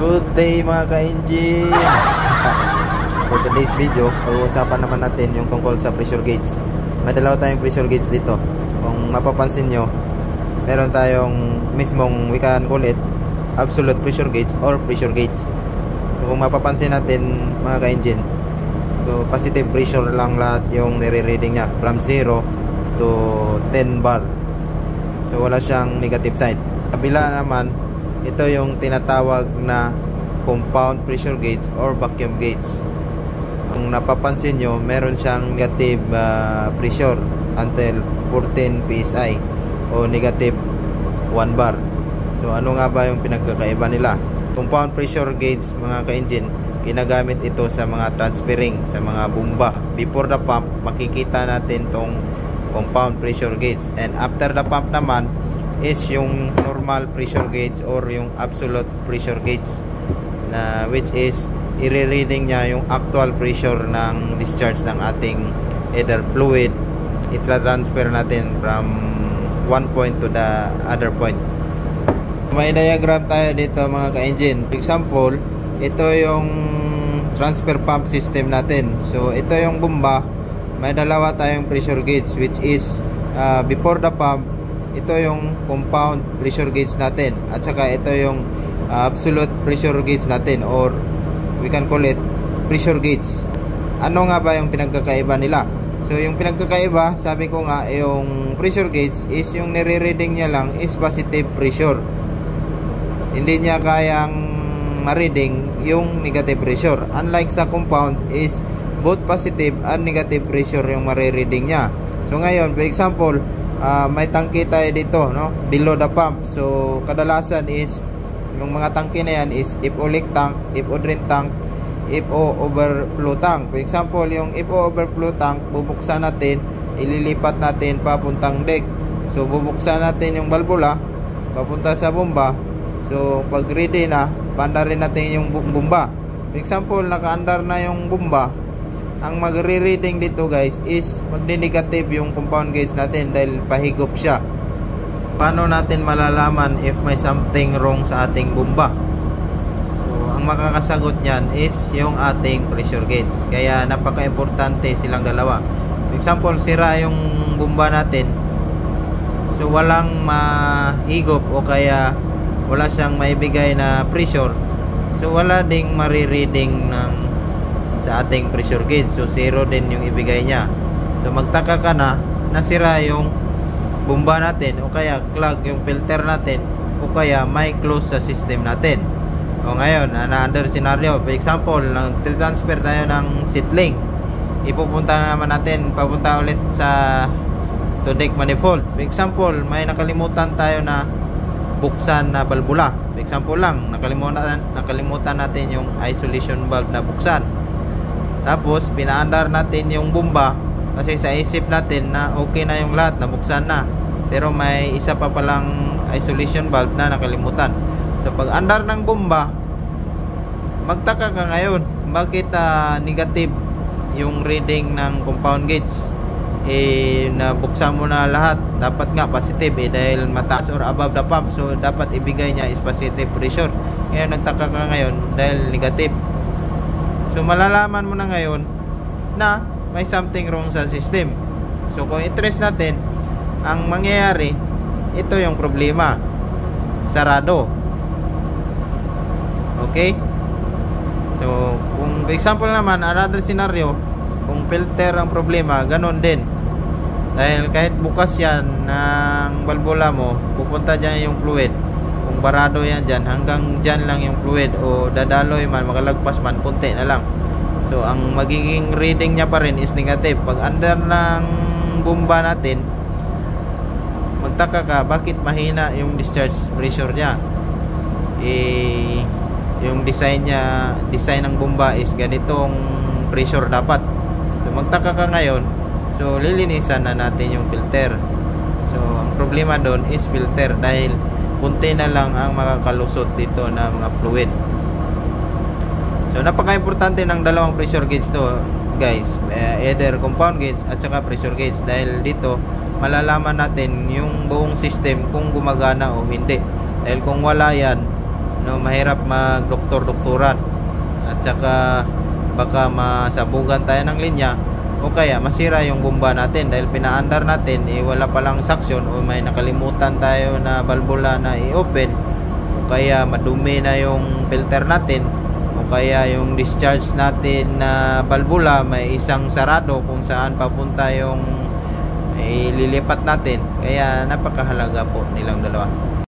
Good day mga ka-engine. For today's video, pag-uusapan naman natin yung tungkol sa pressure gauge. May dalawa tayong pressure gauge dito. Kung mapapansin nyo, meron tayong mismong, we can call it absolute pressure gauge or pressure gauge. So kung mapapansin natin mga ka-engine, so positive pressure lang lahat yung nire-reading nya from 0 to 10 bar. So wala siyang negative side. Kabila naman, ito yung tinatawag na compound pressure gauge or vacuum gauge. Ang napapansin nyo, meron siyang negative pressure until 14 psi o negative 1 bar. So ano nga ba yung pinagkakaiba nila? Compound pressure gauge mga ka-engine, ginagamit ito sa mga transferring, sa mga bomba. Before the pump, makikita natin tong compound pressure gauge, and after the pump naman is yung normal pressure gauge or yung absolute pressure gauge, na which is i-reading niya yung actual pressure ng discharge ng ating either fluid. I-transfer natin from one point to the other point. May diagram tayo dito mga ka-engine. For example, ito yung transfer pump system natin. So ito yung bomba. May dalawa tayong pressure gauge, which is before the pump, ito yung compound pressure gauge natin, at saka ito yung absolute pressure gauge natin, or we can call it pressure gauge. Ano nga ba yung pinagkakaiba nila? So yung pinagkakaiba, sabi ko nga, yung pressure gauge is yung nire-reading niya lang is positive pressure. Hindi niya kayang ma-reading yung negative pressure. Unlike sa compound is both positive and negative pressure yung mare-reading niya. So ngayon, for example, may tangke tayo dito, no, below the pump. So kadalasan is yung mga tangke na yan is FO leak tank, FO drain tank, FO overflow tank. For example, yung FO overflow tank, bubuksan natin, ililipat natin papuntang deck. So bubuksan natin yung valvula papunta sa bomba. So pag ready na, paandarin natin yung bomba. For example, naka-andar na yung bomba, ang magre-reading dito guys is magne-negative yung compound gauge natin dahil pahigop siya. Paano natin malalaman if may something wrong sa ating bomba? So ang makakasagot niyan is yung ating pressure gauge. Kaya napaka-importante silang dalawa. For example, sira yung bomba natin, so walang mahigop o kaya wala siyang maibigay na pressure, so wala ding marireading ng sa ating pressure gauge. So 0 din yung ibigay niya. So magtaka ka na nasira yung bomba natin, o kaya clog yung filter natin, o kaya may close sa system natin. O ngayon, under scenario, for example, nag-transfer tayo ng seatling, ipupunta na naman natin papunta ulit sa to deck manifold. For example, may nakalimutan tayo na buksan na balbula. For example lang, nakalimutan natin yung isolation valve na buksan. Tapos pinaandar natin yung bomba kasi sa isip natin na okay na yung lahat, nabuksan na, pero may isa pa palang isolation valve na nakalimutan. So pag andar ng bomba, magtaka ka ngayon bakit negative yung reading ng compound gauge. Nabuksan mo na lahat, dapat nga positive dahil mataas or above the pump, so dapat ibigay niya is positive pressure. Ngayon nagtaka ka ngayon dahil negative. So malalaman mo na ngayon na may something wrong sa system. So kung i-trace natin, ang mangyayari, ito yung problema, sarado. Okay? So kung example naman, another scenario, kung filter ang problema, ganon din. Dahil kahit bukas yan ng valvula mo, pupunta dyan yung fluid. Kung barado yan dyan, hanggang dyan lang yung fluid, o dadaloy man, makalagpas man, punti na lang. So ang magiging reading niya pa rin is negative. Pag under ng bomba natin, magtaka ka bakit mahina yung discharge pressure niya. Yung design ng bomba is ganitong pressure dapat. So magtaka ka ngayon, so lilinisan na natin yung filter. So ang problema doon is filter, dahil kunti na lang ang makakalusot dito na mga fluid. So napaka-importante ng dalawang pressure gauge to guys, either compound gauge at saka pressure gauge, dahil dito malalaman natin yung buong system kung gumagana o hindi. Dahil kung wala yan, no, mahirap mag-doktor-doktoran, at saka baka masabugan tayo ng linya, o kaya masira yung bomba natin dahil pinaandar natin, wala palang suction, o may nakalimutan tayo na balbula na i-open, o kaya madumi na yung filter natin, o kaya yung discharge natin na balbula may isang sarado kung saan papunta yung ililipat natin. Kaya napakahalaga po nilang dalawa.